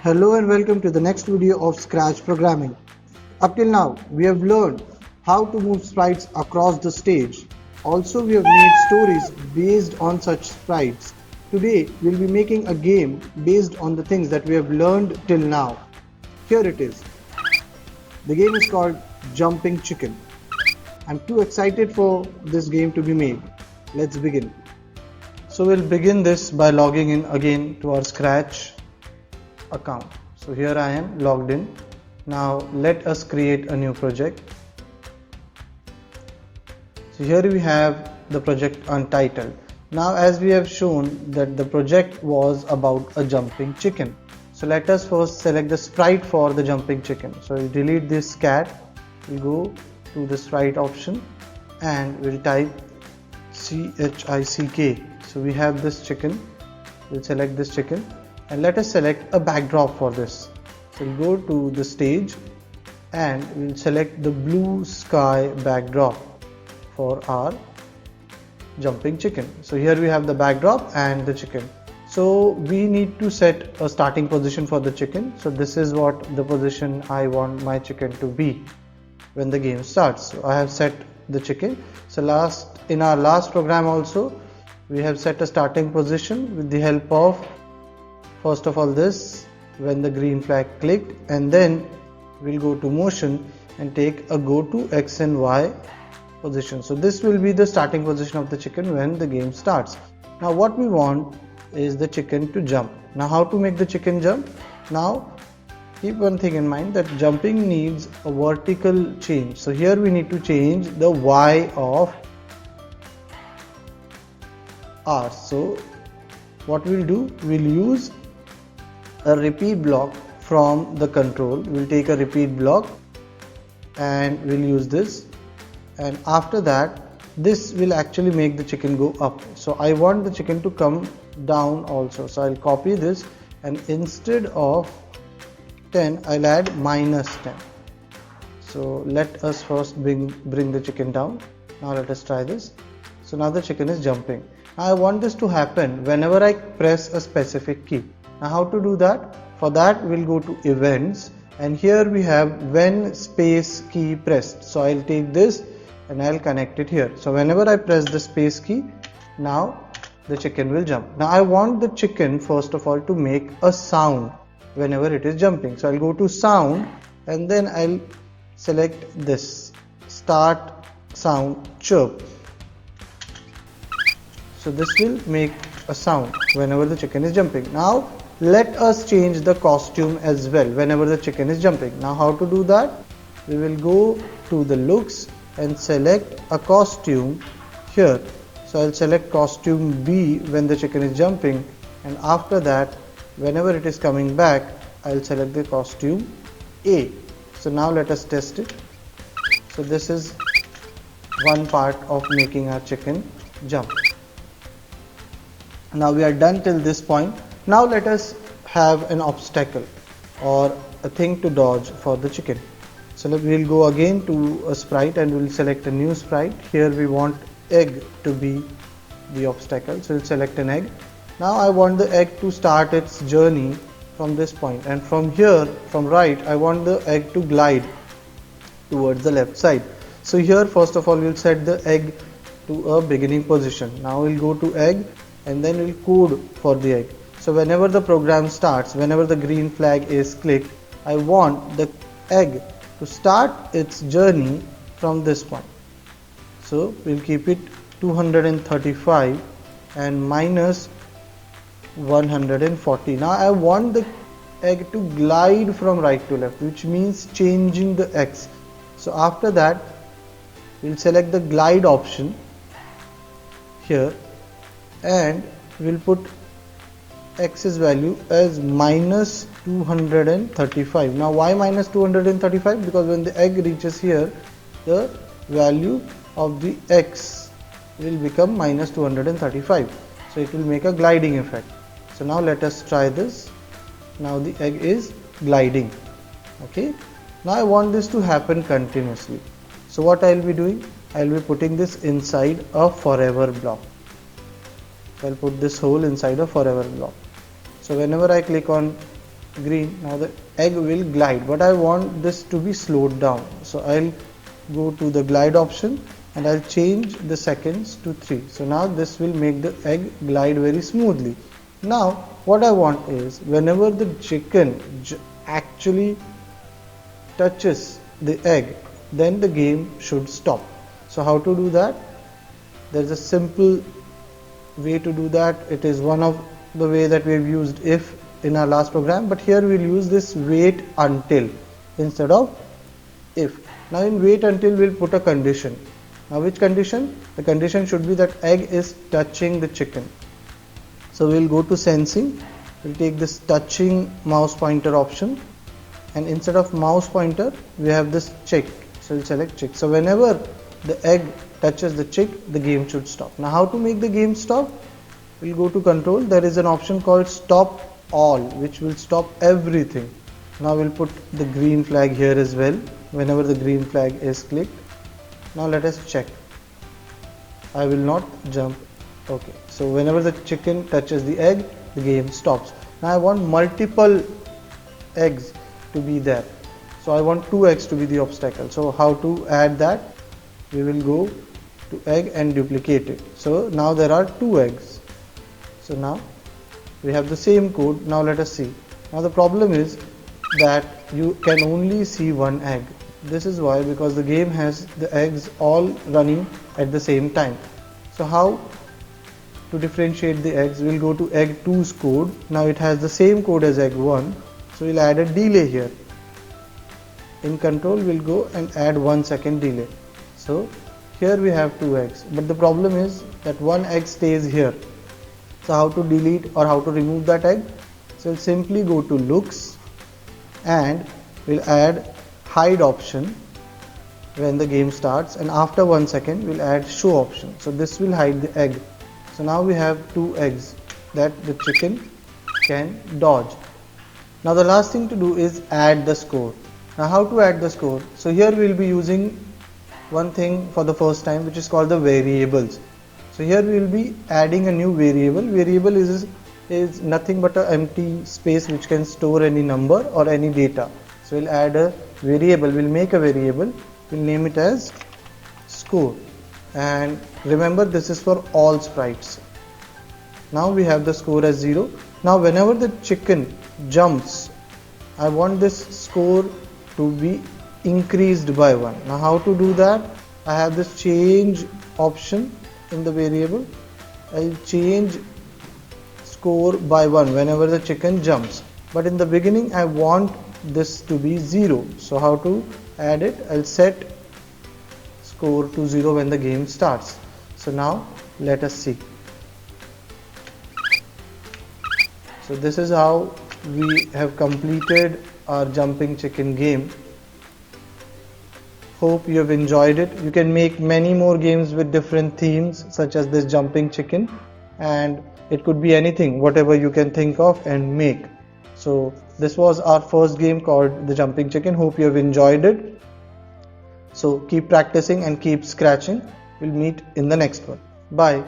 Hello and welcome to the next video of Scratch programming. Up till now, we have learned how to move sprites across the stage. Also, we have made stories based on such sprites. Today, we'll be making a game based on the things that we have learned till now. Here it is. The game is called Jumping Chicken. I'm too excited for this game to be made. Let's begin. So we'll begin this by logging in again to our Scratch account. So here I am logged in. Now let us create a new project. So here we have the project Untitled. Now as we have shown that the project was about a jumping chicken. So let us first select the sprite for the jumping chicken. So we'll delete this cat. We'll go to the sprite option and we'll type CHICK. So we have this chicken. We'll select this chicken and let us select a backdrop for this. So we'll go to the stage and we'll select the blue sky backdrop for our jumping chicken. So here we have the backdrop and the chicken. So we need to set a starting position for the chicken. So this is what the position I want my chicken to be when the game starts. So I have set the chicken. So in our last program also we have set a starting position with the help of first of all this when the green flag clicked, and then we'll go to motion and take a go to X and Y position. So this will be the starting position of the chicken when the game starts. Now what we want is the chicken to jump. Now how to make the chicken jump? Now keep one thing in mind, that jumping needs a vertical change. So here we need to change the Y of R. So what we'll do, we'll use a repeat block from the control. We'll take a repeat block and we'll use this, and after that this will actually make the chicken go up. So I want the chicken to come down also. So I'll copy this and instead of 10 I'll add -10. So let us first bring the chicken down. Now let us try this. So now the chicken is jumping. Now I want this to happen whenever I press a specific key. Now how to do that? For that we'll go to events and here we have when space key pressed. So I'll take this and I'll connect it here. So whenever I press the space key, now the chicken will jump. Now I want the chicken first of all to make a sound whenever it is jumping. So I'll go to sound and then I'll select this start sound chirp. So this will make a sound whenever the chicken is jumping. Now let us change the costume as well whenever the chicken is jumping. Now how to do that? We will go to the looks and select a costume here. So I'll select costume B when the chicken is jumping, and after that whenever it is coming back I'll select the costume A. So now let us test it. So this is one part of making our chicken jump. Now we are done till this point. Now let us have an obstacle or a thing to dodge for the chicken. So we'll go again to a sprite and we'll select a new sprite. Here we want egg to be the obstacle. So we'll select an egg. Now I want the egg to start its journey from this point, and from here, from right, I want the egg to glide towards the left side. So here first of all we'll set the egg to a beginning position. Now we'll go to egg and then we'll code for the egg. So whenever the program starts, whenever the green flag is clicked, I want the egg to start its journey from this point. So we'll keep it 235 and minus 140. Now I want the egg to glide from right to left, which means changing the X. So after that we'll select the glide option here and we'll put X's value as minus 235. Now why minus 235? Because when the egg reaches here, the value of the X will become minus 235. So it will make a gliding effect. So now let us try this. Now the egg is gliding. Okay. Now I want this to happen continuously. So what I will be doing? I will be putting this inside a forever block. So I'll put this hole inside a forever block. So whenever I click on green. Now the egg will glide, but I want this to be slowed down, so I'll go to the glide option and I'll change the seconds to 3. So now this will make the egg glide very smoothly. Now what I want is, whenever the chicken actually touches the egg, then the game should stop. So how to do that? There's a simple way to do that. It is one of the way that we have used if in our last program, but here we'll use this wait until instead of if. Now in wait until we'll put a condition. Now which condition? The condition should be that egg is touching the chicken. So we'll go to sensing, we'll take this touching mouse pointer option, and instead of mouse pointer we have this chick, so we'll select chick. So whenever the egg touches the chick, the game should stop. Now how to make the game stop? We'll go to control, there is an option called stop all, which will stop everything. Now we'll put the green flag here as well, whenever the green flag is clicked. Now let us check. I will not jump. Okay, so whenever the chicken touches the egg, the game stops. Now I want multiple eggs to be there, so I want 2 eggs to be the obstacle. So how to add that? We will go to egg and duplicate it. So now there are 2 eggs. So now we have the same code. Now let us see. Now the problem is that you can only see 1 egg. This is why, because the game has the eggs all running at the same time. So how to differentiate the eggs? We'll go to egg 2's code. Now it has the same code as egg 1, so we'll add a delay here. In control we'll go and add 1 second delay. So here we have 2 eggs, but the problem is that 1 egg stays here. So how to delete or how to remove that egg? So we'll simply go to looks and we'll add hide option when the game starts, and after 1 second we'll add show option. So this will hide the egg. So now we have 2 eggs that the chicken can dodge. Now the last thing to do is add the score. Now how to add the score? So here we'll be using one thing for the first time, which is called the variables. So here we will be adding a new variable. Variable is nothing but an empty space which can store any number or any data. So we'll add a variable, we'll make a variable, we'll name it as score, and remember this is for all sprites. Now we have the score as 0. Now whenever the chicken jumps, I want this score to be increased by 1. Now how to do that? I have this change option in the variable. I'll change score by 1 whenever the chicken jumps, but in the beginning I want this to be 0. So how to add it? I'll set score to 0 when the game starts. So now let us see. So this is how we have completed our jumping chicken game. Hope you have enjoyed it. You can make many more games with different themes, such as this jumping chicken, and it could be anything, whatever you can think of and make. So this was our first game called the jumping chicken. Hope you have enjoyed it. So keep practicing and keep scratching. We'll meet in the next one. Bye.